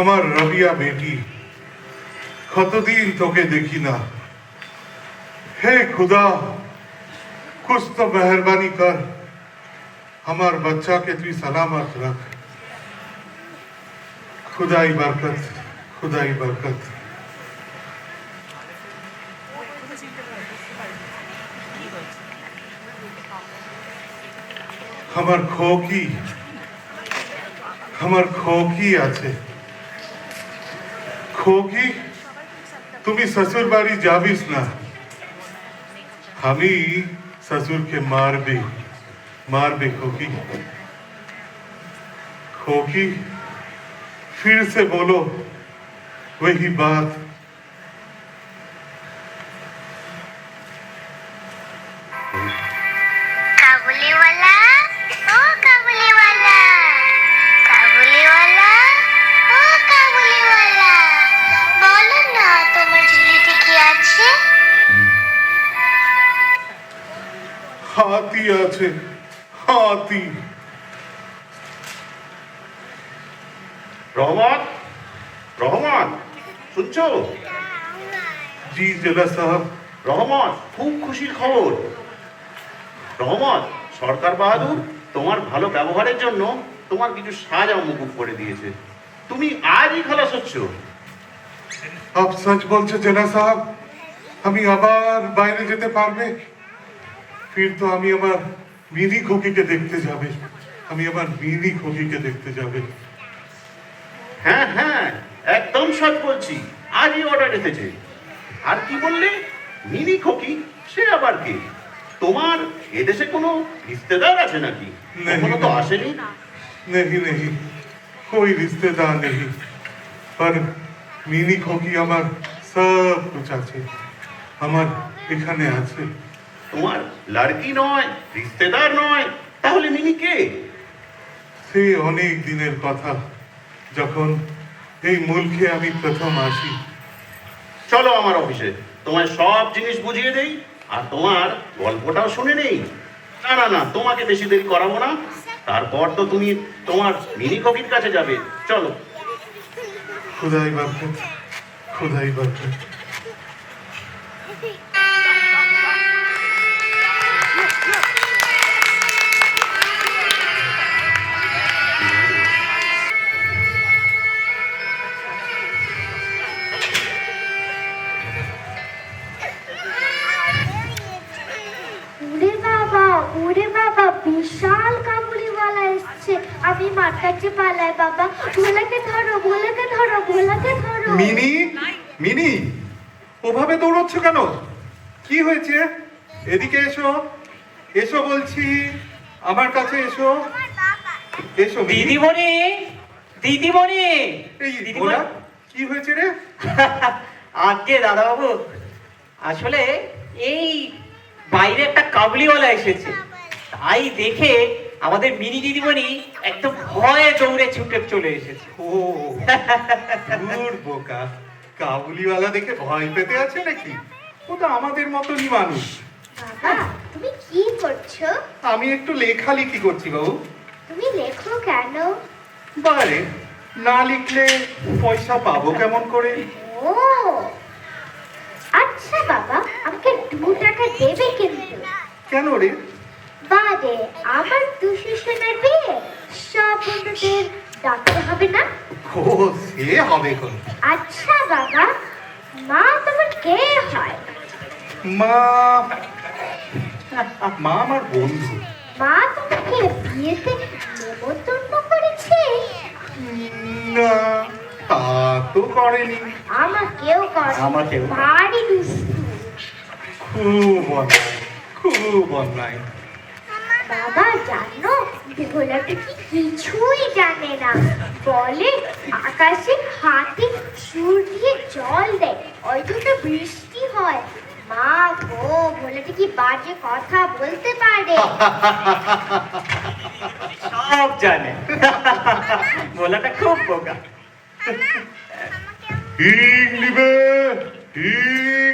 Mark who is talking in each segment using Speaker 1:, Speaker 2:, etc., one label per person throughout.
Speaker 1: আমার রবিয়া বেটি, কতদিন তোকে দেখি না। হে खुदा, कुछ तो मेहरबानी कर, हमार बच्चा के तू सलामत रख। खुदाई बरकत, खुदाई बरकत। हमार खोकी আছে। खोकी, তুমি শ্বশুর বাড়ি যাবিস না। আমি ससुर के मारबे खोकी। खोकी, फिर से बोलो वही बात।
Speaker 2: काबुली वाला, ओ काबुली वाला, काबुली वाला, ओ काबुली वाला, बोलो ना তোমার ঝুলিতে কি আছে?
Speaker 1: हाथी আছে, हाथी।
Speaker 3: রহমত, রহমত, শুনছো?
Speaker 1: जी जिला साहब।
Speaker 3: রহমত, খুব খুশির খবর। রহমত, সরকার বাহাদুর তোমার ভালো ব্যবহারের জন্য তোমার কিছু সাজা মুকুব করে দিয়েছে। তুমি আজই খালাস হচ্ছ।
Speaker 1: आप सच बोलছে জেলা সাহেব? আমি আবার বাইরে যেতে পারবে? फिर तो আমি আমার মিনি खोकीকে দেখতে যাবে। আমি আমার মিনি खोकीকে দেখতে যাবে।
Speaker 3: হ্যাঁ হ্যাঁ, একদম সৎ বলছি, আজই অর্ডার এসেছে। আর কি বললে? মিনি খোকি? সে আবার কে? তোমার এদেশে কোনো রিশতেদার আছে নাকি? কখনো তো আসেনি।
Speaker 1: नहीं नहीं, कोई रिश्तेदार नहीं, पर মিনি खोकी আমার সব कुछ আছে। আমার এখানে আছে।
Speaker 3: তোমার লাড়কি নয়, রিশতেদার নয়, তাহলে মিনি কে?
Speaker 1: সে অনেক দিনের কথা, যখন এই মুলকে আমি প্রথম আসি।
Speaker 3: চলো আমার অফিসে, তোমায় সব জিনিস বুঝিয়ে দেই, আর তোমার গল্পটাও শুনে নেই। না না না, তোমাকে বেশি দেরি করাবো না। তারপর তো তুমি তোমার মিনি কবির কাছে যাবে। চলো।
Speaker 1: खुदाई बरकत, खुदाई बरकत।
Speaker 2: ওরে বাবা, বিশাল কাবুলিওয়ালা এসছে। আমি মার কাছে পালাই বাবা। ভোলাকে ধরো, ভোলাকে ধরো, ভোলাকে ধরো।
Speaker 4: মিনি, মিনি, ওভাবে দৌড়চ্ছ কেন? কি হয়েছে? এদিকে এসো, এসো বলছি, আমার কাছে এসো, এসো মিনি।
Speaker 5: দিদিমণি, দিদিমণি,
Speaker 4: এই
Speaker 5: দিদিমণি।
Speaker 4: ভোলা, কি হয়েছে রে?
Speaker 5: আজকে দাদাবাবু, আসলে এই বাইরে একটা কাবুলিওয়ালা এসেছে, তাই দেখে আমাদের মিনি দিদিমণি একদম ভয়ে দৌড়ে ছুটে চলে এসেছে।
Speaker 4: ও দূর বোকা, কাবুলিওয়ালা দেখে ভয় পেতে আছে নাকি? ও তো আমাদের মতনই মানুষ।
Speaker 2: বাবা, তুমি কি করছো?
Speaker 4: আমি একটু লেখালেখি করছি বাবু।
Speaker 2: তুমি লেখো কেন?
Speaker 4: বারে, না লিখলে পয়সা পাবো কেমন করে?
Speaker 2: ও আচ্ছা বাবা, আমাকে 2 টাকা দেবে কিন্তু।
Speaker 4: কেন রে?
Speaker 2: বাদে আমার 2 শিশুনের বিয়ে সব বন্ধুদের ডাকতে হবে না?
Speaker 4: ও সে হবে কোন?
Speaker 2: আচ্ছা বাবা, মা তোমার কে হয়?
Speaker 4: মা, মা আমার বন্ধু।
Speaker 2: মা তোমাকে বিয়েতে নেমন্তন্ন করেছে?
Speaker 4: না, তা তো করেনি।
Speaker 2: আমাকেও করে।
Speaker 4: আমাকেও।
Speaker 2: ভারী দুষ্টু।
Speaker 4: খুব অন্যায়, খুব অন্যায়।
Speaker 2: বাবা জানো, ভোলাটা কি কিছুই জানে না। বলে আকাশে হাতে সুর দিয়ে জল দেয়, অযথ বৃষ্টি হয়। মা গো, ভোলাটা কি বাজে কথা বলতে পারে।
Speaker 5: সব জানে। ভোলাটা খুব বোকা।
Speaker 1: হিং নিবে, হিং,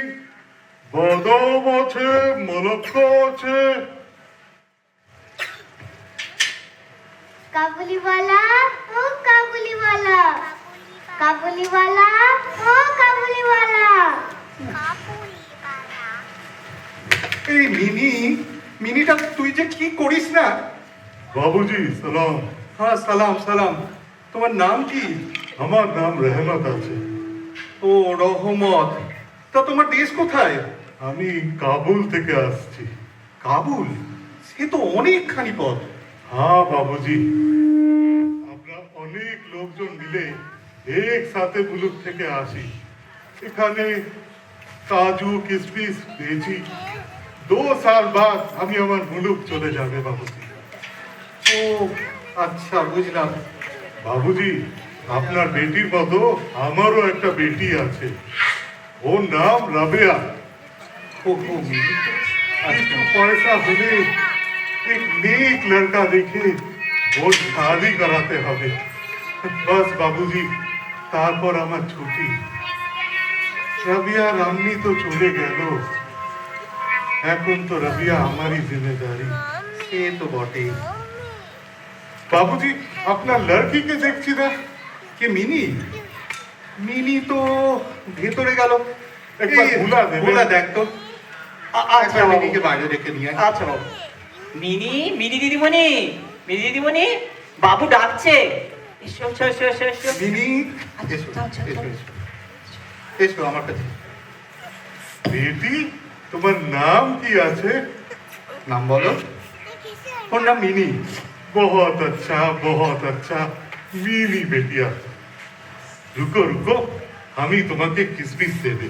Speaker 1: বাদাম আছে, মলক্কা আছে।
Speaker 2: কাবুলিওয়ালা, ও কাবুলিওয়ালা, কাবুলিওয়ালা, ও কাবুলিওয়ালা।
Speaker 4: এই মিনিটা তুই যে কি করিস না?
Speaker 1: বাবুজি সালাম।
Speaker 4: হ্যাঁ, সালাম সালাম। তোমার নাম কি?
Speaker 1: আমার নাম রহমত আছে।
Speaker 4: ও, রহমত। তা তোমার দেশ কোথায়?
Speaker 1: আমি কাবুল থেকে আসছি।
Speaker 4: কাবুল? সে তো অনেকখানি পথ।
Speaker 1: হ্যাঁ বাবুজি, আমরা অনেক লোকজন মিলে একসাথে মুলুক থেকে আসি। এখানে কাজু কিশমিশ বেচি। 2 সাল বাদ আমি আমার মুলুক চলে যাবে বাবুজি।
Speaker 4: ও আচ্ছা, বুঝলাম।
Speaker 1: বাবুজি, আপনার বেটির মতো আমারও একটা বেটি আছে। ওর নাম রাবেয়া।
Speaker 4: ও মিনি তো।
Speaker 1: একটু পয়সা হলে एक नेक लड़का देखे ওর শাদি করাতে হবে। বাস বাবুজি, তারপর আমার ছুটি। রাবিয়া রামনি তো চলে গেল, এখন তো রাবিয়া আমারই জিম্মেদারি।
Speaker 4: সে তো বটেই।
Speaker 1: বাবুজি, আপনার লড়কিকে দেখছি না।
Speaker 4: কে মিনি? মিনি তো ভেতরে গেল।
Speaker 1: একবার
Speaker 4: এই,
Speaker 1: বুলা দেবেন?
Speaker 4: বুলা দেখ তো।
Speaker 5: আচ্ছা
Speaker 4: একবার
Speaker 5: বাবু।
Speaker 4: মিনিকে বাইরে রেখে নিয়ে আয়।
Speaker 5: আচ্ছা বাবু। মিনি দিদিমণি, বাবু ডাকছে। এসো এসো এসো এসো এসো।
Speaker 4: মিনি,
Speaker 5: আচ্ছা,
Speaker 4: এসো
Speaker 5: আচ্ছা,
Speaker 4: এসো
Speaker 5: আচ্ছা।
Speaker 4: এসো। এসো আমার কাছে।
Speaker 1: বেটি, তোমার নাম কি আছে?
Speaker 4: নাম বলো। ওর নাম মিনি।
Speaker 1: बहुत अच्छा মিনি বেটিয়া। রুকো রুকো, আমি তোমাকে কিসমিস দেবে।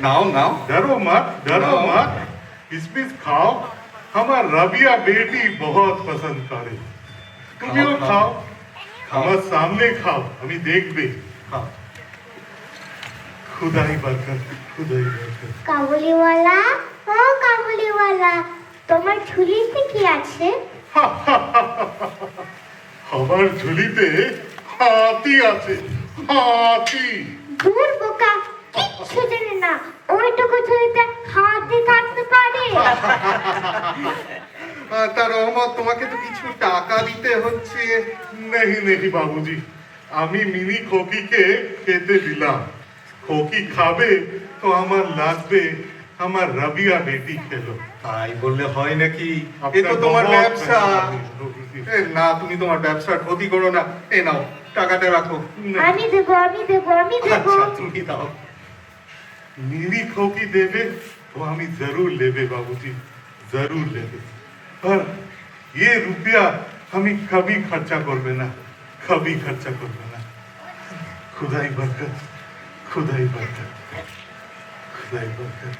Speaker 4: নাও নাও।
Speaker 1: डरो मत, किसमिस खाओ। हमार रबिया बेटी बहुत पसंद करे। তুমিও
Speaker 4: খাও,
Speaker 1: খাও,
Speaker 4: খাও।
Speaker 1: আমার সামনে খাও, আমি দেখবে।
Speaker 4: খাও।
Speaker 1: খুদাই বরকত, খুদাই বরকত।
Speaker 2: কাবুলিওয়ালা, ও কাবুলিওয়ালা, তোমার ঝুলিতে কি আছে?
Speaker 1: আমার ঝুলিতে হাতি আছে, হাতি।
Speaker 2: দূর বোকা, কিচ্ছু জানে না। ওইটুকু ঝুলিতে হাতি থাকতে পারে?
Speaker 4: তার রহমত, তোমাকে তো কিছু টাকা দিতে হচ্ছে।
Speaker 1: नहीं नहीं বাবুজি, আমি মিনি খোকিকে খেতে দিলাম। খোকি খাবে তো আমার লাগবে, আমার রাবিয়া বেটি খেলো।
Speaker 4: তাই বললে হয় নাকি? এ তো
Speaker 1: আপনার
Speaker 4: তোমার
Speaker 1: বহুত
Speaker 4: ব্যবসা।
Speaker 1: মেহরবানি।
Speaker 4: এ না, তুমি তোমার ব্যবসার ক্ষতি করো না। এ নাও, টাকাটা রাখো।
Speaker 2: আমি দেবো।
Speaker 4: আচ্ছা, তুমি দাও।
Speaker 1: मेरी खोकी देवे तो हमें जरूर लेवे बाबूजी, जरूर लेवे। पर ये रुपया हमें कभी खर्चा करबे ना, कभी खर्चा करबे ना। खुदाई बरकत, खुदाई बरकत, खुदाई बरकत।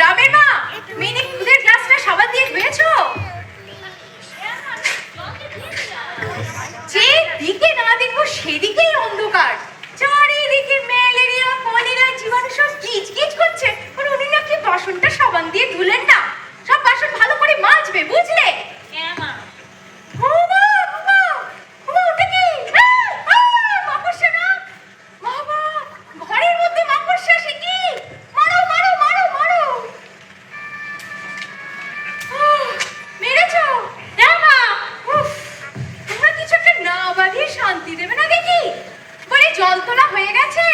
Speaker 6: রামের মা, মিনি দুধের গ্লাসটা সাবান দিয়ে ধুয়েছো? যে দিকে না দেখবো সেদিকেই অন্ধকার। চারিদিকে ম্যালেরিয়া, কলেরা, জীবাণু সব গিজ গিজ করছে। আর উনি নাকি বাসনটা সাবান দিয়ে ধুলেন না। সব বাসন ভালো করে মাজবে, বুঝলে? ও মা, ওটা কি? মাকড়সা না? বাবা, ঘরের মধ্যে মাকড়সা, সে কি? মারো মারো মারো মারো। মেরেছো? হ্যাঁ মা। উফ, তোমরা কিছু একটা না বাঁধিয়ে শান্তি দেবে না দেখি। বলে জল তোলা হয়ে গেছে?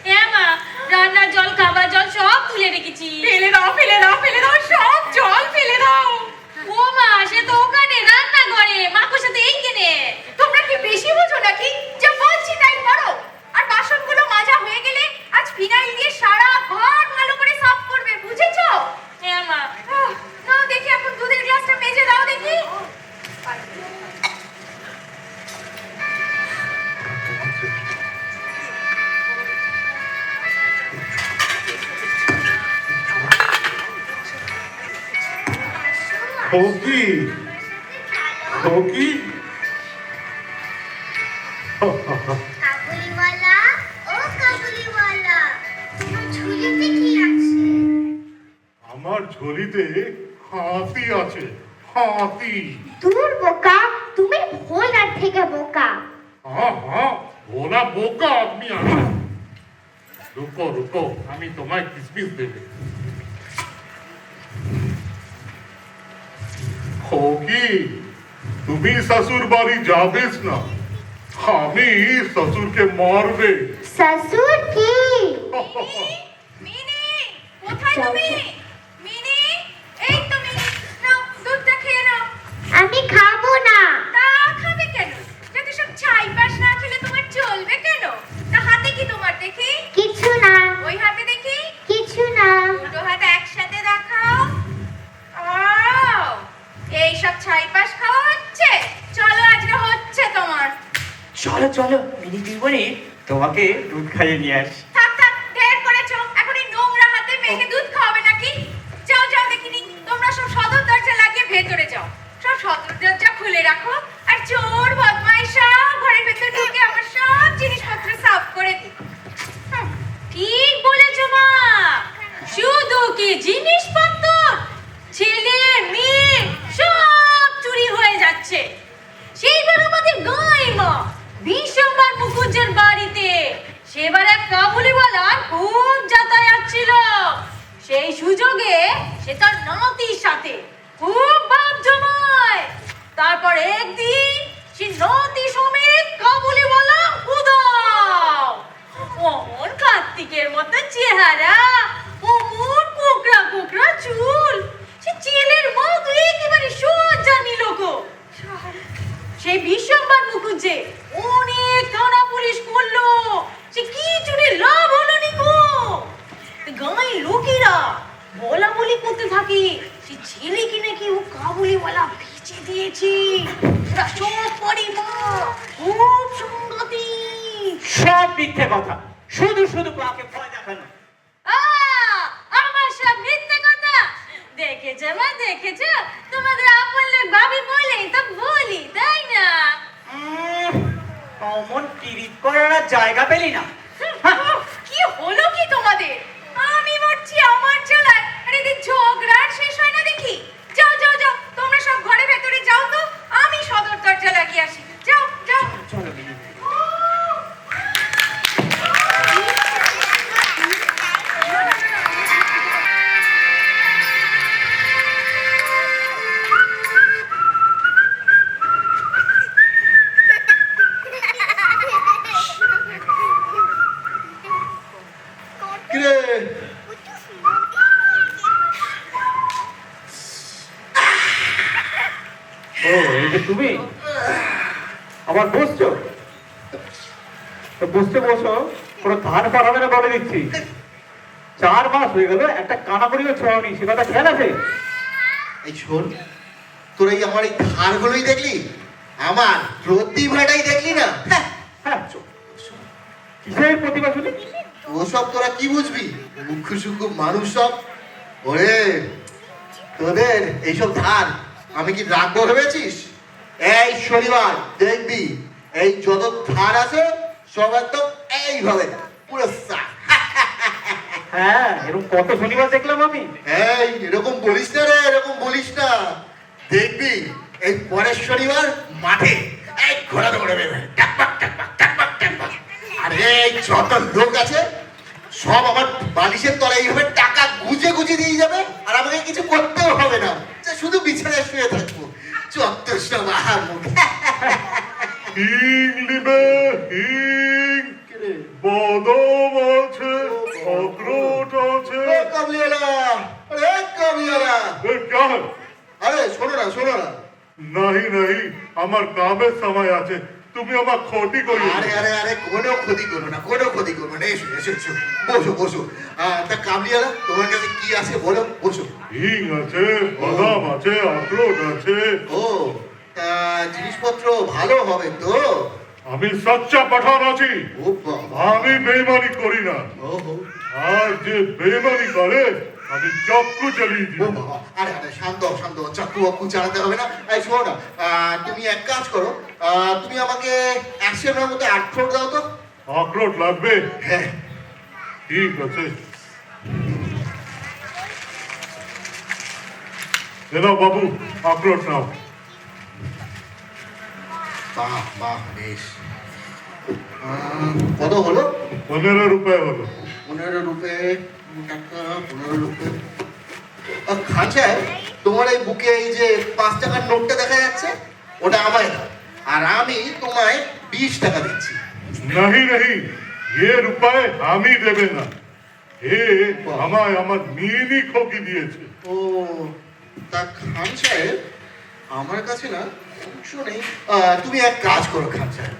Speaker 7: হ্যাঁ মা, রান্নার জল, খাবার জল সব তুলে রেখেছি।
Speaker 6: ফেলে দাও ফেলে দাও ফেলে দাও, সব জল ফেলে দাও।
Speaker 7: ও মা, সে তো ওখানে রান্না করে, মাকুর সাথে এইখানে।
Speaker 6: তোমরা কি বেশি বোঝো নাকি? যা বলছি তাই করো। আর বাসনগুলো মাজা হয়ে গেলে আজ ফিনাইল দিয়ে সারা ঘর ভালো করে সাফ করবে, বুঝেছো?
Speaker 7: হ্যাঁ মা।
Speaker 6: নাও দেখি এখন দুধের গ্লাসটা মেজে দাও দেখি।
Speaker 1: खोकी, खोकी।
Speaker 2: কাবুলিওয়ালা, ও কাবুলিওয়ালা, তোমার ঝুলিতে কি আছে?
Speaker 1: আমার ঝুলিতে হাতি আছে, হাতি।
Speaker 2: দূর বোকা, তুমি ভোলার থেকে বোকা।
Speaker 1: हाँ हाँ भोला बोका आदमी आना। रुको रुको আমি তোমায় কিসমিস দেবে। খোকি তুমি শ্বশুর বাড়ি যাবেস না, আমি শ্বশুরকে মারবে।
Speaker 2: শ্বশুর কি?
Speaker 6: মিনি, কোথায়
Speaker 2: যাও,
Speaker 6: তুমি?
Speaker 2: যাও।
Speaker 6: মিনি, এই তো মিনি, নাও দুধটা খেয়ে নাও।
Speaker 2: আমি খাবো না।
Speaker 6: তা খাবে কেন? যদি সব ছাইপাশ না খেলে তোমার চলবে কেন? তা হাতে কি তোমার দেখি?
Speaker 2: কিছু না,
Speaker 6: ওই হাতে দেখি?
Speaker 2: কিছু না।
Speaker 6: দুটো হাত একসাথে দেখাও। আও, এই সব ছাইপাশ খাওয়া হচ্ছে? চলো আজকে হচ্ছে তোমার।
Speaker 5: চলো চলো মিনি দিদিমণি, তোমাকে দুধ খাইয়ে নিয়ে আসি।
Speaker 6: থাক থাক, ঢের করেছো। এখন এই নোংরা হাতে মেয়েকে দুধ খাওয়াবে নাকি? যাও যাও দেখিনি, তোমরা সব সদর দরজা লাগিয়ে ভেতরে যাও। সব সদর দরজা খুলে রাখো, আর চোর বদমাইশ সব ঘরের ভেতরে ঢুকে আমার সব জিনিসপত্র সাফ করে দিই।
Speaker 7: ঠিক বলেছো মা, শুধু কি জিনিসপত্র, ছেলে মেয়ে সব চুরি হয়ে যাচ্ছে। সেইবার আমাদের গায়ে মা বিশ্বম্বর মুখুজ্জের বাড়িতে সেবার এক কাবুলিওয়ালার খুব যাতায়াত ছিল। সেই সুযোগে সে তার নাতির সাথে খুব ভাব জমায়। তারপর একদিন সে নাতি সমেত কাবুলিওয়ালা উদাও। অমন কার্তিকের মতো চেহারা, অমন কোকড়া কোকড়া চুল, সে ছেলের মতো একেবারে সোজা নিল গো। সেই বিশ্বম্বর মুখুজ্জে অনেক থানা পুলিশ করলো, সে কিছুতে লাভ হলো নি গো। গাঁয়ের লোকেরা বলা বলি করতে থাকে সে ছেলেকে নাকি ও কাবুলিওয়ালা বেঁচে দিয়েছে। ওরা সব পরিবার খুব সংগতি।
Speaker 5: সব মিথ্যে কথা, শুধু শুধু মাকে ভয় দেখানো।
Speaker 7: আমার সব মিথ্যে কথা দেখেছো মা, দেখেছো? তোমাদের আপন লোক ভাবি বলেই তো বলি, তাই না?
Speaker 5: অমন টিরিট করার আর জায়গা পেলি না।
Speaker 6: উফ, কি হলো কি তোমাদের? আমি মরছি আমার জ্বালায়, আর এদের ঝগড়া আর শেষ হয় না দেখি। যাও যাও যাও, তোমরা সব ঘরে ভেতরে যাও তো, আমি সদর দরজা লাগিয়ে আসি। যাও যাও।
Speaker 5: চলো মিনি।
Speaker 3: কিরে
Speaker 4: ও এই যে তুমি আবার বসছো? তো বসতে বসো, কোনো ধান পাঠাবে না বলে দিচ্ছি। 4 মাস হয়ে গেল, একটা কানাকড়িও ছোঁয়াওনি, সে কথা খেয়াল আছে?
Speaker 8: এই শোন, তোর এই আমার এই ধারগুলোই দেখলি, আমার প্রতিভাটাই দেখলি না?
Speaker 4: হ্যাঁ, কিসের প্রতিভা শুনি?
Speaker 8: ওসব তোরা কি বুঝবি? মুখ্য সুখ্য মানুষ সব। ওরে তোদের এইসব ধার আমি কি রাখবো ভেবেছিস? এই শনিবার দেখবি এই যত ধার আছে সব একদম এইভাবে পুরো সাফ।
Speaker 4: হ্যাঁ, এরকম কত শনিবার দেখলাম আমি।
Speaker 8: এই এরকম বলিস না রে, এরকম বলিস না। দেখবি এই পরের শনিবার মাঠে এই ঘোড়া দৌড়াবে, টাকপাক টাকপাক টাকপাক টাকপাক। আর এই যত লোক আছে সব আমার বালিশের তলায় এইভাবে টাকা গুজে গুজে দিয়ে যাবে, আর আমাকে কিছু করতেও হবে না, যে শুধু বিছানায় শুয়ে থাকবো। যত সব আহার মুখ।
Speaker 1: হিং নিবে হিং, বাদাম আছে, অখরোট আছে।
Speaker 8: এ কাবলিওয়ালা, আরে কাবলিওয়ালা,
Speaker 1: এ क्या है?
Speaker 8: আরে শোনো না শোনো না।
Speaker 1: नहीं नहीं আমার কামের সময় আছে, তুমি আমার ক্ষতি করিও না।
Speaker 8: আরে আরে আরে কোনো ক্ষতি করো না, কোনো ক্ষতি করবো না। এসো এসো এসো, বসো বসো। তা কাবলিওয়ালা, তোমার কাছে কি আছে বলো, বসো।
Speaker 1: হিং আছে, বাদাম আছে, অখরোট আছে।
Speaker 8: ও তা জিনিসপত্র ভালো হবে তো?
Speaker 1: আমি সচ্চা পাঠান আছি,
Speaker 8: ও বাবা,
Speaker 1: আমি বেইমানি করি না।
Speaker 8: ও হো,
Speaker 1: আর যে বেইমানি করে আমি চক্কু চালিয়ে
Speaker 8: ও
Speaker 1: দিই।
Speaker 8: বাবা, আরে আরে শান্ত হও, শান্ত হও, চাকু বাকু চালাতে হবে না। এই শোনো না, তুমি এক কাজ করো, তুমি আমাকে 100 গ্রাম মতো আখরোট দাও তো।
Speaker 1: অখরোট লাগবে?
Speaker 8: হ্যাঁ,
Speaker 1: ঠিক আছে। चलो बाबू अखरोट नाओ।
Speaker 8: বাহ বাহ বেশ। কত হলো?
Speaker 1: 15 रुपए হলো।
Speaker 8: 15 রুপে টাকা, 15 রুপে। খান সাহেব, তোমার এই বুকে এই যে 5 টাকার নোটটা দেখা যাচ্ছে, ওটা আমায় দাও, আর আমি তোমায় 20 টাকা দিচ্ছি।
Speaker 1: नहीं नहीं ये रुपए আমি দেবে না, এ আমায় আমার মিনি খোকি দিয়েছে।
Speaker 8: ও, তা খান সাহেব, আমার কাছে না অংশ নেই। তুমি এক কাজ করো খান সাহেব,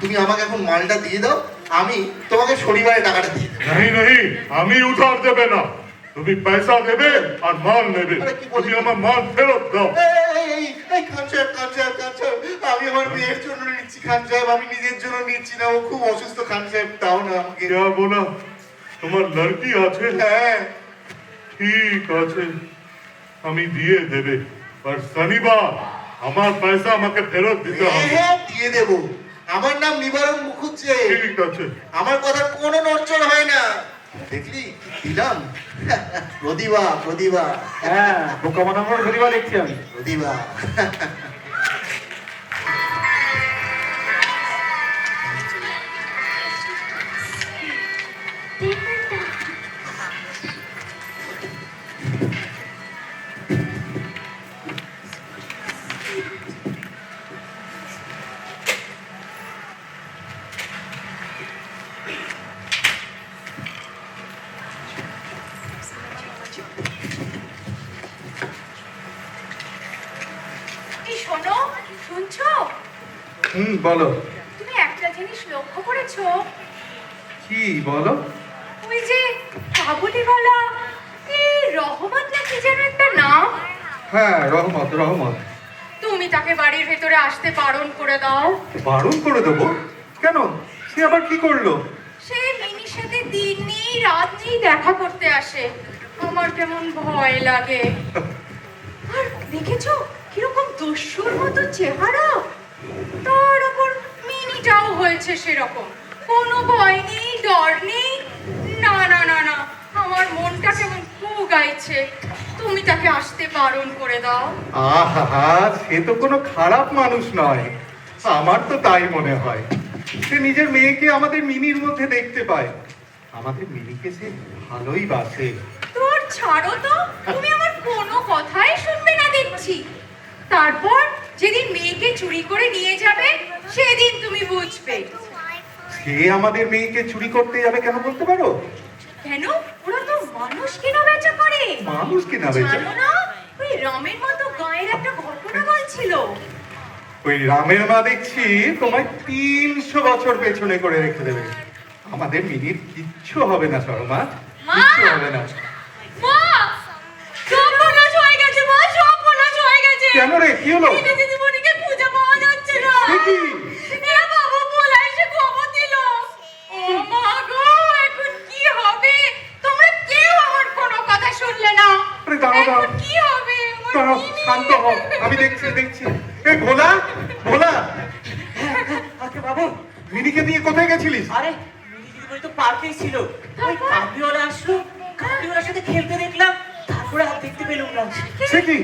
Speaker 8: তুমি আমাকে এখন মালটা দিয়ে দাও, আমি তোমাকে শনিবারে টাকাটা দিয়ে দেবো।
Speaker 1: नहीं नहीं আমি উধার দেবে না, তুমি পয়সা দেবে আর মাল নেবে।
Speaker 8: আরে কি বলি?
Speaker 1: তুমি আমার মাল ফেরত দাও।
Speaker 8: এই খান সাহেব, খান সাহেব, খান সাহেব, আমি আমার মেয়ের জন্য নিচ্ছি খান সাহেব, আমি নিজের জন্য নিচ্ছি না, ও খুব অসুস্থ খান সাহেব, দাও না আমাকে।
Speaker 1: क्या बोला? তোমার লড়কি আছে?
Speaker 8: হ্যাঁ
Speaker 1: ঠিক আছে, আমি দিয়ে দেবে, আর শনিবার আমার পয়সা আমাকে ফেরত দিতে হবে।
Speaker 8: হ্যাঁ, দিয়ে দেবো। আমার নাম নিবারণ মুখুজ্জে,
Speaker 1: ঠিক আছে।
Speaker 8: আমার কথা কোনো নড়চড় হয় না। দেখলি কি দিলাম? প্রতিভা, প্রতিভা,
Speaker 4: হ্যাঁ, বোকা বানানোর ঘুরিবা দেখছি আমি।
Speaker 8: প্রতিভা।
Speaker 6: এই শোনো, শুনছো?
Speaker 4: বলো।
Speaker 6: তুমি একটা জিনিস লক্ষ্য করেছো?
Speaker 4: কি বলো?
Speaker 6: ওই যে কাবুলিওয়ালা, এই রহমত না কি যেন একটা নাম,
Speaker 4: হ্যাঁ, রহমত, রহমত।
Speaker 6: তুমি তাকে বাড়ির ভেতরে আসতে বারণ করে দাও।
Speaker 4: বারণ করে দেবো? কেন? সে আবার কি করলো?
Speaker 6: সে মিনির সাথে দিন নেই রাত নেই দেখা করতে আসে, আমার কেমন ভয় লাগে। আর দেখেছো কিরকম দস্যুর মতো চেহারা, তার উপর মিনিটাও হয়েছে সেরকম, কোনো ভয় নেই, ডর নেই। না না না না, আমার মনটা কেমন গাইছে, তুমি তাকে আসতে বারণ করে দাও।
Speaker 4: আহা, সে তো কোনো খারাপ মানুষ নয়, আমার তো তাই মনে হয়। সে নিজের মেয়েকে আমাদের মিনির মধ্যে দেখতে পায়, আমাদের মিনিকে সে ভালোই বাসে।
Speaker 6: তোর ছাড়ো তো, তুমি আমার কোনো কথাই শুনবে না দেখছি। তারপর যেদিন মেয়েকে চুরি করে নিয়ে যাবে সেদিন তুমি বুঝবে।
Speaker 4: সে আমাদের মেয়েকে চুরি করতে যাবে কেন বলতে পারো?
Speaker 6: কেন? ওরা তো মানুষ কেনা বেচা করে।
Speaker 4: মানুষ কেনা বেচা?
Speaker 6: জানো না, ওই রামের মতো গায়ের একটা ঘটনা বলছিল।
Speaker 4: ওই রামের মা দেখছি তোমায় 300 বছর পেছনে করে রেখে দেবে। আমাদের মিনির কিচ্ছু হবে না শর্মা, কিচ্ছু হবে না।
Speaker 7: মা, সর্বনাশ হয়ে গেছে মা, সর্বনাশ হয়ে গেছে।
Speaker 4: কেন রে, কি হলো?
Speaker 7: দিদি দিদিমণিকে খুঁজে পাওয়া যাচ্ছে না।
Speaker 4: সে কি?
Speaker 7: এ বাবু বলে এসে খবর দিল। ও মা গো, এখন কি হবে? তোমরা কেউ আমার কোনো কথা শুনলে না।
Speaker 4: আরে দাঁড়াও, দাঁড়াও।
Speaker 7: এখন কি হবে? আমার
Speaker 4: দাঁড়াও,
Speaker 7: মিনি।
Speaker 4: শান্ত হও, আমি দেখছি, দেখছি। এই ভোলা, ভোলা। আচ্ছা বাবু, মিনিকে নিয়ে কোথায় গেছিলিস?
Speaker 5: আরে মিনি দিদিমণি তো পার্কেই ছিল, ওই কাবলিওয়ালা আসলো, কাবলিওয়ালার সাথে খেলতে দেখলাম, তারপরে আর দেখতে পেলাম না।
Speaker 4: সে কি?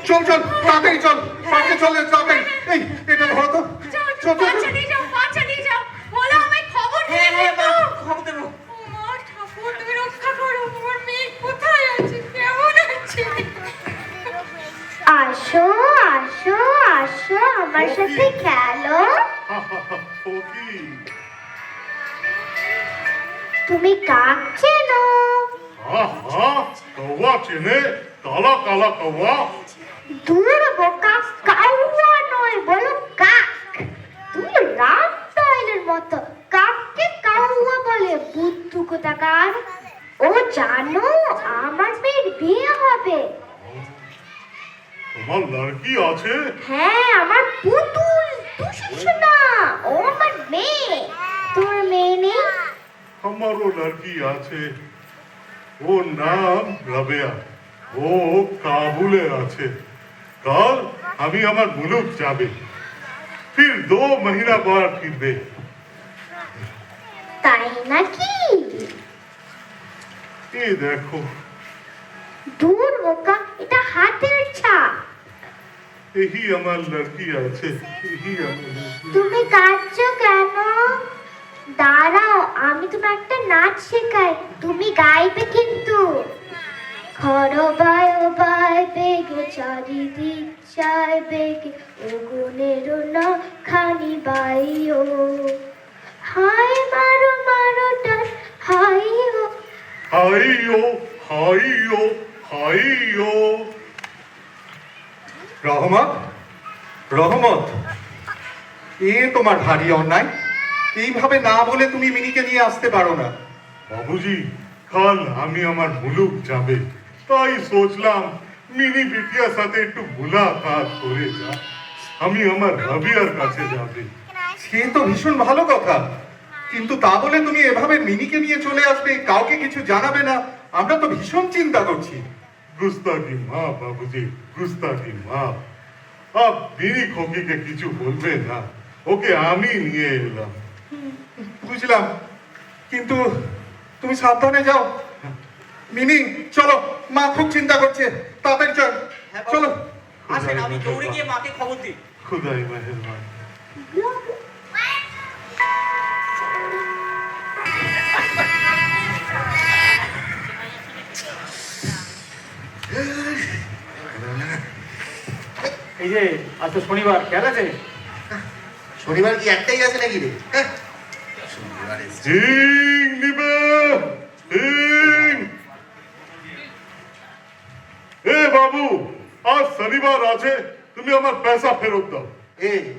Speaker 4: চল চল, তাড়াতাড়ি চল, পার্কে চল তাড়াতাড়ি। এই, এটা ধরো তো।
Speaker 6: যাও,
Speaker 4: চল, চল,
Speaker 6: বাচ্চা
Speaker 4: চল।
Speaker 6: নিয়ে যাও, বাচ্চা নিয়ে যাও। বলো আমায় খবর
Speaker 5: হ্যাঁ
Speaker 6: দিয়ে
Speaker 5: হ্যাঁ মা,
Speaker 6: দাও।
Speaker 5: খবর দেবো।
Speaker 6: আমার ঠাকুর, তুমি রক্ষা করো, আমার মেয়ে কোথায় আছে, কেমন আছে?
Speaker 2: আসো আসো আসো, আমার সাথে খেলো।
Speaker 1: খোকি,
Speaker 2: তুমি কাক চেনো?
Speaker 1: কৌয়া চেনে, কালা কালা কৌয়া।
Speaker 2: দূর বোকা, কাউয়া নয়, বলো কাক। তুমি রাম দয়ালের মতো কাককে কাউয়া বলে, বুদ্ধু কোথাকার। ও জানো, আমার মেয়ের বিয়ে হবে।
Speaker 1: তোমার লড়কি আছে?
Speaker 2: হ্যাঁ, আমার পুতুল দুশোনা, ও আমার মেয়ে। তোর মেয়ে নেই?
Speaker 1: আমারও লড়কি আছে, ওর নাম রাবেয়া, ও কাবুলে আছে। কাল আমি আমার মুলুক যাবে, ফির 2 মহিনা পর ফিরবে।
Speaker 2: তাই নাকি?
Speaker 1: এই দেখো,
Speaker 2: দূর বোকা, এটা হাতের ছাপ।
Speaker 1: यही আমার লড়কি আছে, यही আমার লড়কি।
Speaker 2: তুমি কাঁদছো কেন? দাঁড়াও, আমি তোমার একটা নাচ শেখাই, তুমি গাইবে কিন্তু। খরবায় বায় বেগে চারিদিক চায় বেগে, ওগুনের না খানি বাইও। হাই মারো মারো টান, হাইও।
Speaker 1: হাইও হাইও হাইও।
Speaker 4: রহমত, রহমত, এ তোমার ভারী অন্যায়। এইভাবে না বলে তুমি মিনিকে নিয়ে আসতে পারো না।
Speaker 1: বাবুজি, কাল আমি আমার মুলুক যাবে, তাই সোচলাম মিনি বিটিয়ার সাথে একটু মুলাকাত করে যা। আমি আমার রবিয়ার কাছে যাবে।
Speaker 4: সে তো ভীষণ ভালো কথা, কিন্তু তা বলে তুমি এভাবে মিনিকে নিয়ে চলে আসবে, কাউকে কিছু জানাবে না, আমরা তো ভীষণ চিন্তা করছি।
Speaker 1: গুস্তাখি মা বাবুজি, গুস্তাখি মা। আপ মিনি খোকিকে কিছু বলবে না, ওকে আমি নিয়ে এলাম।
Speaker 4: বুঝলাম, কিন্তু তুমি সাবধানে যাও। মিনি চলো, মা খুব চিন্তা করছে, তাড়াতাড়ি চল, চলো।
Speaker 5: আসেন, আমি দৌড়ে গিয়ে মাকে খবর দিই।
Speaker 1: খুদাই মেহেরবান।
Speaker 4: এই যে আজ তো শনিবার, খেয়াল আছে?
Speaker 8: শনিবার কি একটাই আছে নাকি রে? হ্যাঁ? শনিবার এসে-
Speaker 1: হিং নিবে, হিং। এ বাবু, আজ শনিবার আছে, তুমি আমার পয়সা ফেরত দাও।
Speaker 8: এ,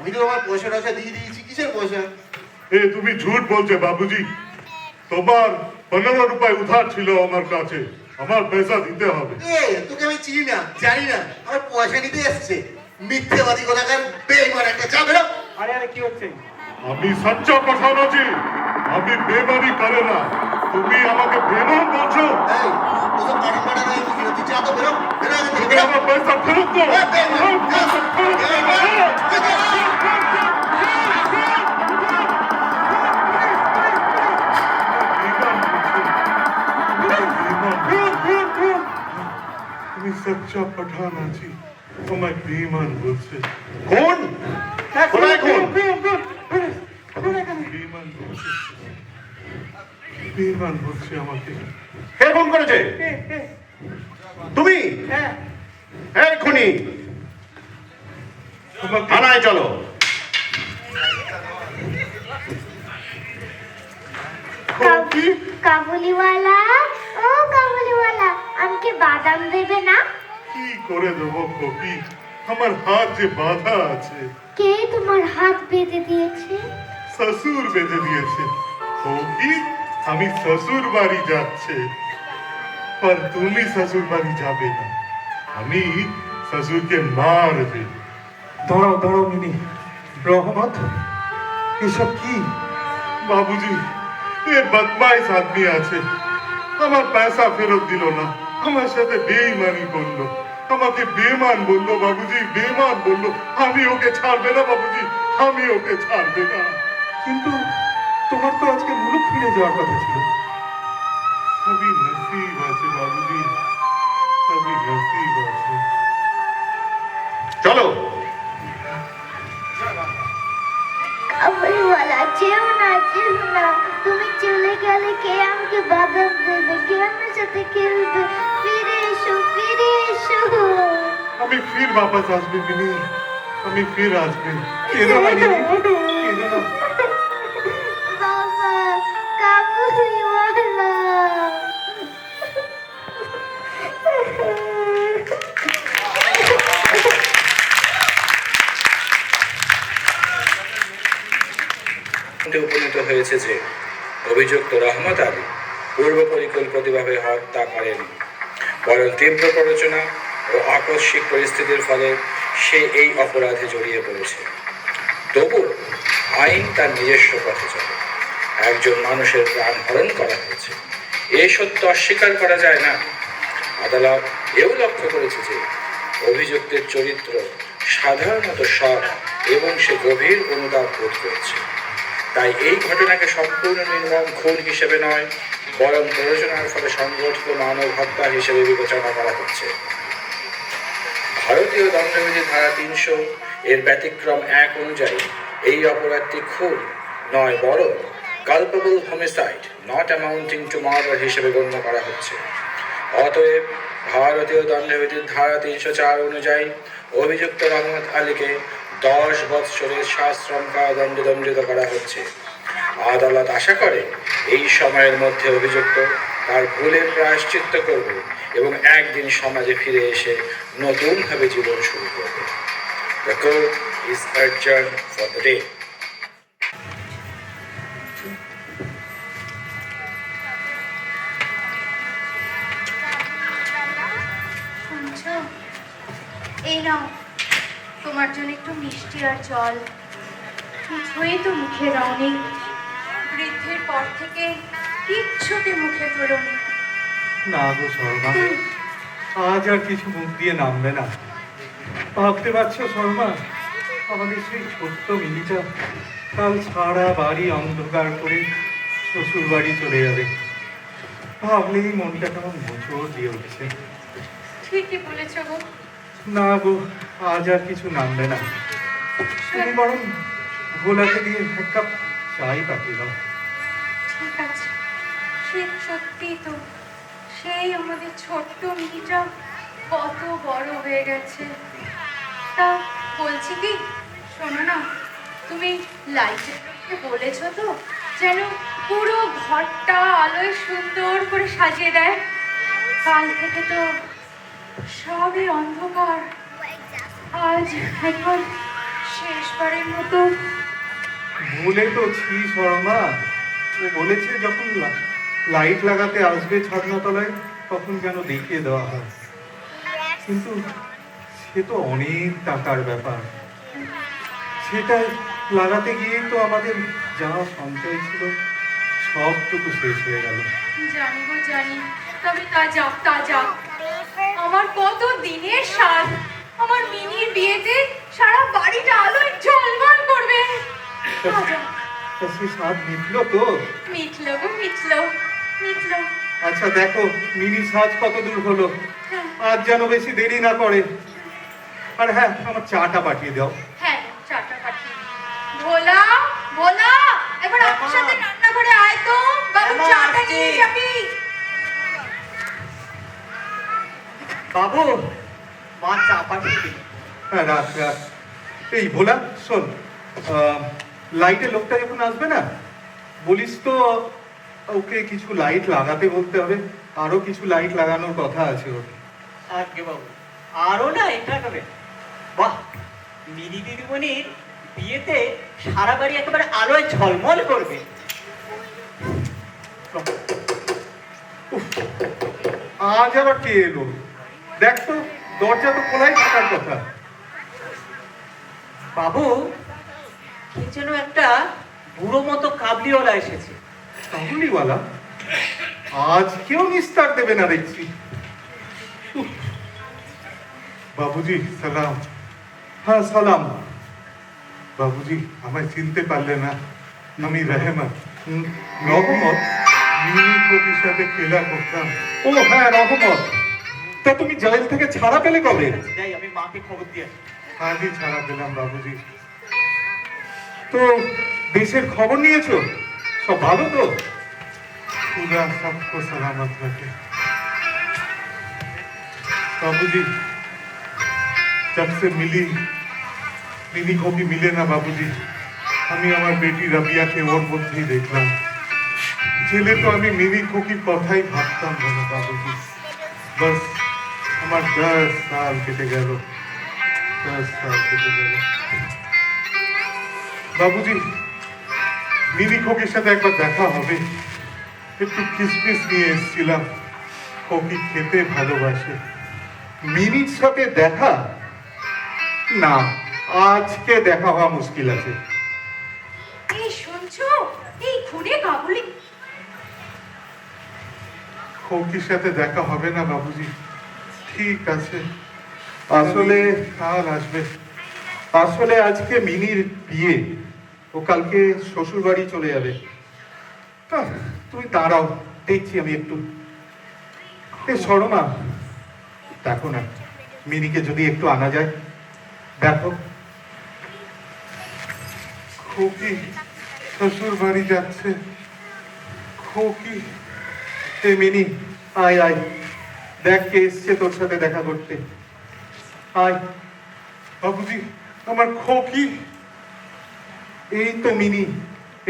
Speaker 8: আমি তো আমার পয়সা টয়সা দিয়ে দিয়েছি, কিসের পয়সা?
Speaker 1: এ তুমি ঝুট বলছো বাবুজি, তোমার 15 রুপাই উধার ছিল আমার কাছে, আমার পয়সা দিতে হবে।
Speaker 8: এ, তোকে আমি চিনি না, জানি না, আমার পয়সা নিতে এসছে। মিথ্যেবাদী কোথাকার, বেঈমান একটা, যা বেরো।
Speaker 4: আরে আরে কি হচ্ছে?
Speaker 1: আমি সচ্চা পাঠান আছি, আমি বেমানি করে না। তুমি আমাকে বেমান বলছো?
Speaker 8: এই, ওসব পাঠান পাঠান হয়ে গেছিল, তুই যা তো বেরো, বেরো এখান থেকে,
Speaker 1: তুমি
Speaker 8: বেরো।
Speaker 1: আমার পয়সা ফেরত দাও।
Speaker 8: এ, বেঈমান,
Speaker 1: আমার পয়সা ফেরত দাও। তুমি সচ্চা পাঠান আছি, তোমায় বেমান বলছে।
Speaker 3: কোন? কোথায় কোন?
Speaker 1: বেমান বলছে, বেমান বলছে আমাকে।
Speaker 3: কে ফোন করেছে? তুমি?
Speaker 4: হ্যাঁ,
Speaker 3: এই খুনি,
Speaker 1: আমাকে
Speaker 3: থানায় চলো।
Speaker 1: খোকি,
Speaker 2: কাবুলিওয়ালা, ও কাবুলিওয়ালা, আমাকে বাদাম দেবে না?
Speaker 1: কি করে দেবো খোকি, আমার হাত যে বাঁধা আছে।
Speaker 2: কে তোমার হাত বেঁধে দিয়েছে?
Speaker 1: শ্বশুর বেঁধে দিয়েছে। খোকি, আমি শ্বশুর বাড়ি যাচ্ছে, पर তুমি শ্বশুর বাড়ি যাবে না, আমি শ্বশুরকে মারবে।
Speaker 4: দাঁড়াও দাঁড়াও মিনি, রহমত, এসব কি?
Speaker 1: বাবুজি, এ বদমাইশ আদমি আছে, আমার পয়সা ফেরত দিল না, আমার সাথে বেইমানি করলো, আমাকে বেমান বললো। বাবুজি, বেমান বললো। আমি ওকে ছাড়বে না বাবুজি, আমি ওকে ছাড়বে না।
Speaker 4: কিন্তু তোমার তো আজকে মুলুক ফিরে যাওয়ার কথা ছিল।
Speaker 1: সবই নসিব আছে বাবুজি, সবই নসিব আছে।
Speaker 3: চলো।
Speaker 2: কাবুলিওয়ালা, যেও না, যেও না, তুমি চলে গেলে কে আমাকে বাদাম দেবে, কে আমার সাথে খেলবে? ফিরে এসো, ফিরে এসো।
Speaker 1: আমি ফির वापस আসবে মিনি, আমি ফির আসবে।
Speaker 4: কেঁদো না মিনি, কেঁদো না।
Speaker 2: বাবা, কাবুলিওয়ালা।
Speaker 9: উপনীত হয়েছে যে অভিযুক্ত রহমত আলী পূর্ব পরিকল্পিতভাবে হত্যা করেনি, বরং তীব্র প্ররোচনা ও আকস্মিক পরিস্থিতির ফলে সে এই অপরাধে জড়িয়ে পড়েছে। তবু আইন তার নিজস্ব পথে চলে। একজন মানুষের প্রাণ হরণ করা হয়েছে, এ সত্য অস্বীকার করা যায় না। আদালত এও লক্ষ্য করেছে যে অভিযুক্তের চরিত্র সাধারণত সৎ এবং সে গভীর অনুতাপ বোধ করেছে। তাই এই ঘটনাকে সম্পূর্ণ নির্মম খুন হিসেবে নয়, বরং প্ররোচনার ফলে সংগঠিত মানব হত্যা হিসেবে বিবেচনা করা হচ্ছে। ভারতীয় দণ্ডবিধি ধারা 300 এর ব্যতিক্রম 1 অনুযায়ী এই অপরাধটি খুন নয় বরং culpable homicide not amounting to murder হিসেবে গণ্য করা হচ্ছে। অতএব ভারতীয় দণ্ডবিধির ধারা 304 অনুযায়ী অভিযুক্ত রহমত আলীকে 10 বৎসরের সশ্রম কারাদণ্ডে দণ্ডিত করা হচ্ছে। আদালত আশা করে এই সময়ের মধ্যে অভিযুক্ত তার ভুলের প্রায়শ্চিত্ত করবে এবং একদিন সমাজে ফিরে এসে নতুনভাবে জীবন শুরু করবে। The court is adjourned for the day.
Speaker 6: শুনছো? এই নাও তোমার জন্য একটু মিষ্টি আর জল। কিছুই তো মুখে দাওনি, বৃদ্ধির পর থেকে কিচ্ছুটি মুখে তোলোনি।
Speaker 4: না গো শর্মা, আজ আর কিছু মুখ দিয়ে নামবে না। ভাবতে পারছো শর্মা, আমাদের সেই ছোট্ট মিনিটা কাল সারা বাড়ি অন্ধকার করে শ্বশুর বাড়ি চলে যাবে। ভাবলেই মনটা কেমন মোচড় দিয়ে উঠছে।
Speaker 6: ঠিকই বলেছ গো।
Speaker 4: না গো, আজ আর কিছু নামবে না। তুমি বরং ভোলাকে দিয়ে এক কাপ চাই পাঠিয়ে দাও।
Speaker 6: ঠিক আছে, সে সত্যি তো সেই আমাদের ছোট্ট মিনিটা কত বড় হয়ে গেছে। তা বলছি কি, শোনো না, তুমি লাইটে বলেছো তো যেন পুরো ঘরটা আলোয় সুন্দর করে সাজিয়ে দেয়। কাল থেকে তো সবই অন্ধকার। আজ এখন শেষবারের মতো
Speaker 4: ভুলে তো ছি শর্মা। ও বলেছে যখন লাইট লাগাতে আসবে ছাদনাতলায় তখন যেন দেখিয়ে দেওয়া হয়, কিন্তু সে তো অনেক টাকার ব্যাপার। সেটা লাগাতে গিয়েই তো আমাদের যা সঞ্চয় ছিল সবটুকু শেষ হয়ে গেল।
Speaker 6: জানি গো জানি, তবে তা যাক তা যাক। আমার কত দিনের স্বাদ আমার মিনির বিয়েতে সারা বাড়িটা আলোয় ঝলমল করবে। তা যাক।
Speaker 4: তা সে স্বাদ মিটলো তো?
Speaker 6: মিটলো গো, মিটলো মিটলো।
Speaker 4: আচ্ছা দেখো মিনি সাজ কত দূর হলো, আজ যেন বেশি দেরি না করে। আর হ্যাঁ, আমার চাটা পাঠিয়ে দাও।
Speaker 6: হ্যাঁ, চাটা পাঠিয়ে দিই। ভোলা ভোলা, এবার আমার সাথে রান্নাঘরে আয় তো, বাবু চাটা নিয়ে যাবি।
Speaker 5: বাবু, মা চা পাঠিয়ে দিন।
Speaker 4: হ্যাঁ রাখ রাখ। এই ভোলা শোন, লাইটের লোকটা যখন আসবে না, বলিস তো ওকে কিছু লাইট লাগাতে বলতে হবে। আরো কিছু লাইট লাগানোর কথা আছে ওর।
Speaker 5: আগে বাবু, আরো না এটা হবে। বাহ, মিনি দিদিমণির বিয়েতে সারা বাড়ি একেবারে আলোয় ঝলমল করবে।
Speaker 4: উফ, আজ আবার কে এলো? দেখ তো, দরজা তো খোলাই থাকার কথা।
Speaker 5: বাবু, কি যেন একটা বুড়ো মতো কাবলিওয়ালা এসেছে।
Speaker 4: কাবুলিওয়ালা আজ কেউ নিস্তার দেবে না দেখছি। উফ। বাবুজি সালাম। হ্যাঁ সালাম। বাবুজি আমায় চিনতে পারলে না? আমি রহমত। রহমত? মিনি কবির সাথে খেলা করতাম। ও হ্যাঁ রহমত, তা তুমি জেল থেকে ছাড়া পেলে কবে?
Speaker 5: যাই, আমি মাকে খবর দিয়ে আসি।
Speaker 4: আজই ছাড়া পেলাম বাবুজি। তো দেশের খবর নিয়েছো? সব ভালো তো? खुदा सबको सलामत रखे। बाबूजी जब से मिनी को भी मिले ना बाबूजी, আমি আমার বেটি রাবিয়াকে ওর মধ্যেই দেখলাম। জেলে তো আমি মিনি কোকির কথাই ভাবতাম না বাবুজি। বাস আমার 10 সাল কেটে গেল, 10 সাল কেটে গেল। বাবুজি মিনি কোকির সাথে একবার দেখা হবে। একটু কিসমিস নিয়ে এসেছিলাম, কোকি খেতে ভালোবাসে। মিনির সাথে দেখা না, আজকে দেখা হওয়া মুশকিল আছে।
Speaker 6: এই শুনছো, এই খুনে কাবুলি।
Speaker 4: কোকির সাথে দেখা হবে না বাবুজি। ঠিক আছে, আসলে কাল আসবে। আসলে আজকে মিনির বিয়ে, ও কালকে শ্বশুর বাড়ি চলে যাবে। তুমি দাঁড়াও, দেখছি আমি একটু। এ সরো না, দেখো না মিনিকে যদি একটু আনা যায়। দেখো
Speaker 1: খোকি শ্বশুর বাড়ি যাচ্ছে। খোকি,
Speaker 4: এ মিনি, আয় আয়, দেখ কে এসছে তোর সাথে দেখা করতে। আয়।
Speaker 1: বাবুজি, আমার খোকি।
Speaker 4: এই তো মিনি,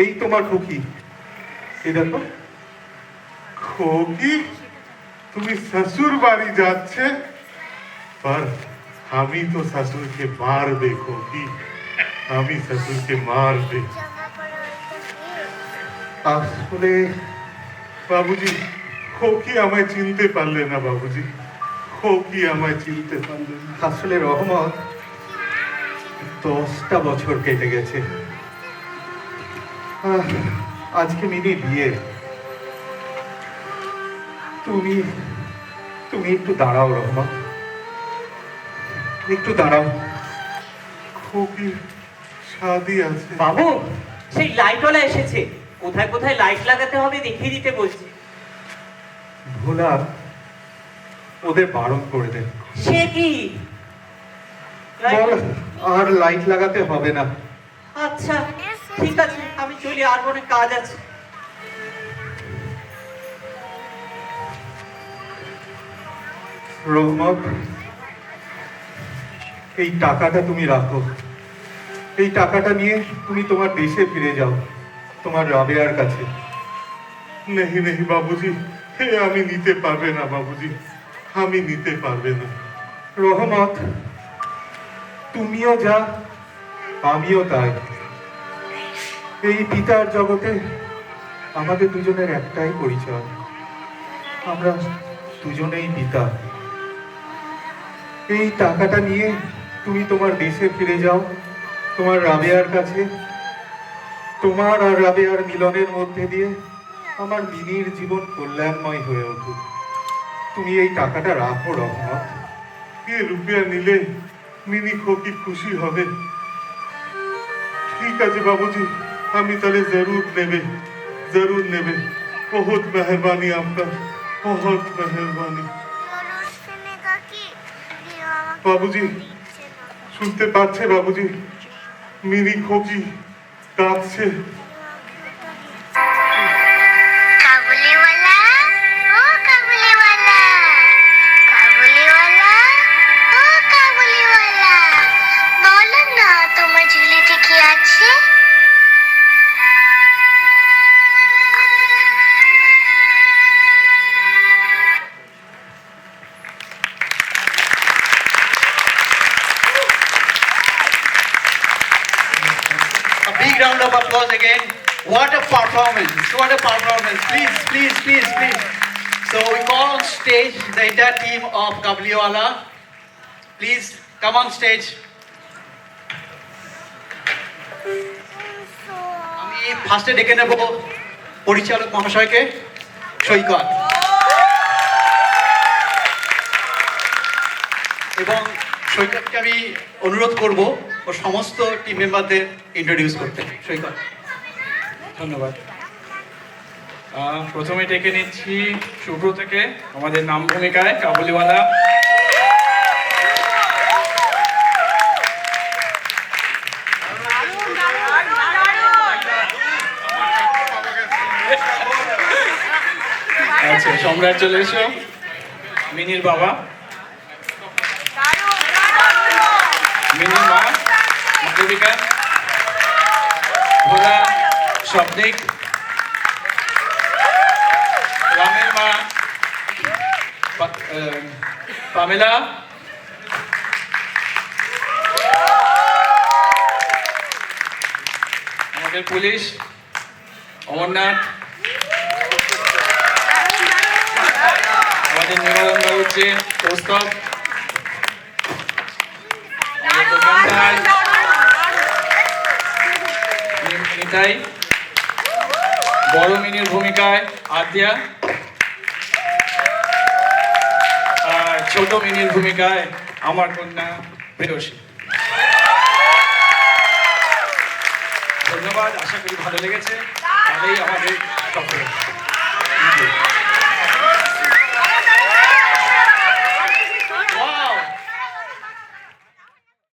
Speaker 4: এই তোমার খুকি। এই দেখো।
Speaker 1: খোকি, তুমি শ্বশুর বাড়ি যাচ্ছে? पर আমি তো শ্বশুরকে মারবে খোকি, আমি শ্বশুরকে মারবে।
Speaker 4: আসলে
Speaker 1: বাবুজি, খোকি আমায় চিনতে পারলে না বাবুজি, খোকি আমায় চিনতে পারলে না।
Speaker 4: আসলে রহমত, 10টা বছর কেটে গেছে। আজকে মিনি বিয়ে। তুমি তুমি একটু দাঁড়াও রহমত, একটু দাঁড়াও।
Speaker 1: খোকি শাদি আছে।
Speaker 5: বাবু, সেই লাইটওয়ালা এসেছে। কোথায় কোথায় লাইট লাগাতে হবে দেখিয়ে দিতে বলছি।
Speaker 4: ভোলা ওদের বারণ করে দেন।
Speaker 5: সে কি?
Speaker 4: বল, আর লাইট লাগাতে হবে না।
Speaker 5: আচ্ছা ঠিক আছে, আমি চলি, আর অনেক কাজ আছে।
Speaker 4: রহমত, এই টাকাটা তুমি রাখো। এই টাকাটা নিয়ে তুমি তোমার দেশে ফিরে যাও, তোমার রাবেয়ার কাছে।
Speaker 1: নেহি নেহি বাবুজি, হে আমি নিতে পারবে না বাবুজি, আমি নিতে পারবে না।
Speaker 4: রহমত, তুমিও যা আমিও তাই। এই পিতার জগতে আমাদের দুজনের একটাই পরিচয়, আমরা দুজনেই পিতা। এই টাকাটা নিয়ে তুমি তোমার দেশে ফিরে যাও, তোমার রাবেয়ার কাছে। তোমার আর রাবেয়ার মিলনের মধ্যে দিয়ে আমার মিনির জীবন কল্যাণময় হয়ে উঠুক। তুমি এই টাকাটা রাখো রহমত।
Speaker 1: ये रुपया নিলে মিনি খোকি খুশি হবে। ঠিক আছে বাবুজি, আমি তাহলে জরুর নেবে, জরুর নেবে। बहुत मेहरबानी आपका, बहुत मेहरबानी। বাবুজি, শুনতে পাচ্ছে বাবুজি? মিনি খোকি কাঁদছে।
Speaker 2: কাবুলিওয়ালা, ও কাবুলিওয়ালা, কাবুলিওয়ালা, ও কাবুলিওয়ালা, বলো না তোমার ঝুলিতে কি আছে?
Speaker 10: A big round of applause again. What a performance! What a performance! Please, please, please, please. So we call on stage the entire team of Kabliwala. Please come on stage. আমি ফার্স্টে ডেকে নেব পরিচালক মহাশয়কে, সৈকত, এবং সৈকতকে আমি অনুরোধ করব ও সমস্ত টিম মেম্বারদের ইন্ট্রোডিউস করতে। সৈকত।
Speaker 9: ধন্যবাদ। প্রথমে ডেকে নিচ্ছি সুব্রতকে আমাদের নাম ভূমিকায় কাবুলিওয়ালা। আচ্ছা, সম্রাট চলে এসো, মিনির বাবা, মিনির মা মাধবিকা, ভোলা স্বপ্নিক, রামের মা পামেলা, আমাদের পুলিশ অমরনাথ, আমাদের নিবারণ হচ্ছে কৌস্তব, দোকানদার নিতাই, বড় মিনির ভূমিকায় আদ্যা, আর ছোট মিনির ভূমিকায় আমার কন্যা প্রেয়সী। ধন্যবাদ, আশা করি ভালো লেগেছে। তাহলেই আমাদের সফল।